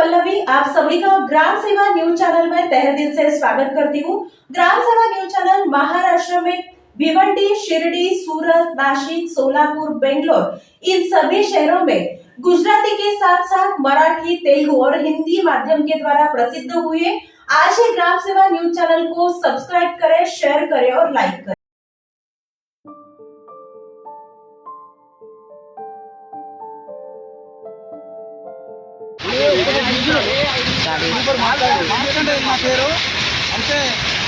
पल्लवी, आप सभी का ग्राम सेवा न्यूज चैनल में तहे दिल से स्वागत करती हूँ। ग्राम सेवा न्यूज चैनल महाराष्ट्र में भिवंडी, शिरडी, सूरत, नासिक, सोलापुर, बेंगलोर इन सभी शहरों में गुजराती के साथ साथ मराठी, तेलुगु और हिंदी माध्यम के द्वारा प्रसिद्ध हुए। आज ही ग्राम सेवा न्यूज चैनल को सब्सक्राइब करें, शेयर करें और लाइक करें। నా పేరు అంటే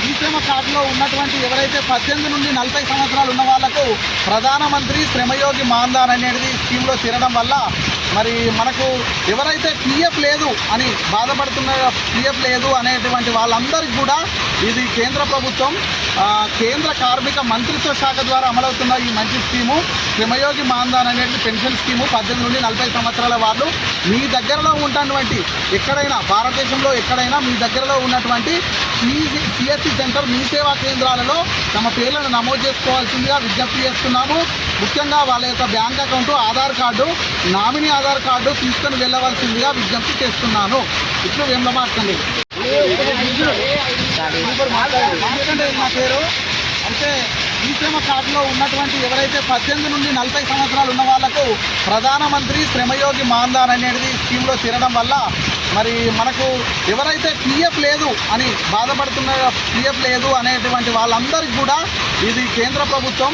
ఈ శ్రమ కార్డులో ఉన్నటువంటి ఎవరైతే 18 నుండి 40 సంవత్సరాలు ఉన్న వాళ్ళకు ప్రధానమంత్రి శ్రమయోగి మాన్ధన్ అనేది స్కీమ్లో చేరడం వల్ల మరి మనకు ఎవరైతే పిఎఫ్ లేదు అని బాధపడుతున్న పిఎఫ్ లేదు అనేటువంటి వాళ్ళందరికీ కూడా ఇది కేంద్ర ప్రభుత్వం కేంద్ర కార్మిక మంత్రిత్వ శాఖ ద్వారా అమలవుతున్న ఈ మంచి స్కీము శ్రమయోగి మాన్ధన్ అనేది పెన్షన్ స్కీము 18 నుండి 40 సంవత్సరాల వాళ్ళు మీ దగ్గరలో ఉన్నటువంటి ఎక్కడైనా భారతదేశంలో ఎక్కడైనా మీ దగ్గరలో ఉన్నటువంటి సిఎస్సి సెంటర్ మీ సేవా కేంద్రాలలో తమ పేర్లను నమోదు చేసుకోవాల్సిందిగా విజ్ఞప్తి చేస్తున్నాము. ముఖ్యంగా వాళ్ళ యొక్క bank account, Aadhaar card, nominee Aadhaar card తీసుకొని వెళ్ళవలసిందిగా విజ్ఞప్తి చేస్తున్నాను. ఇప్పుడు వేమలమార్కండి నా పేరు అంటే ఈ శ్రమ కార్డులో ఉన్నటువంటి ఎవరైతే 18 నుండి 40 సంవత్సరాలు ఉన్న వాళ్ళకు ప్రధానమంత్రి శ్రమయోగి మాన్ధన్ అనేది స్కీమ్లో చేరడం వల్ల మరి మనకు ఎవరైతే పిఎఫ్ లేదు అని బాధపడుతున్న పిఎఫ్ లేదు అనేటువంటి వాళ్ళందరికీ కూడా ఇది కేంద్ర ప్రభుత్వం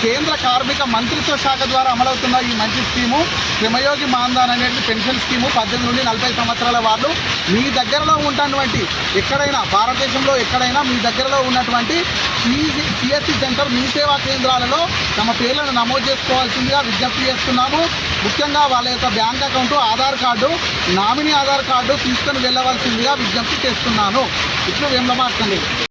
కేంద్ర కార్మిక మంత్రిత్వ శాఖ ద్వారా అమలవుతున్న ఈ మంచి స్కీము శ్రమయోగి మాన్ధన్ అనేది పెన్షన్ స్కీము 18 నుండి 40 సంవత్సరాల వాళ్ళు మీ దగ్గరలో ఉన్నటువంటి ఎక్కడైనా భారతదేశంలో ఎక్కడైనా మీ దగ్గరలో ఉన్నటువంటి సిఎస్సి సెంటర్ మీ సేవా కేంద్రాలలో తమ పేర్లను నమోదు చేసుకోవాల్సిందిగా విజ్ఞప్తి చేస్తున్నాము. ముఖ్యంగా వాళ్ళ యొక్క bank account, Aadhaar card, nominee Aadhaar card తీసుకొని వెళ్ళవలసిందిగా విజ్ఞప్తి చేస్తున్నాను. ఇప్పుడు వేమలమార్కండి.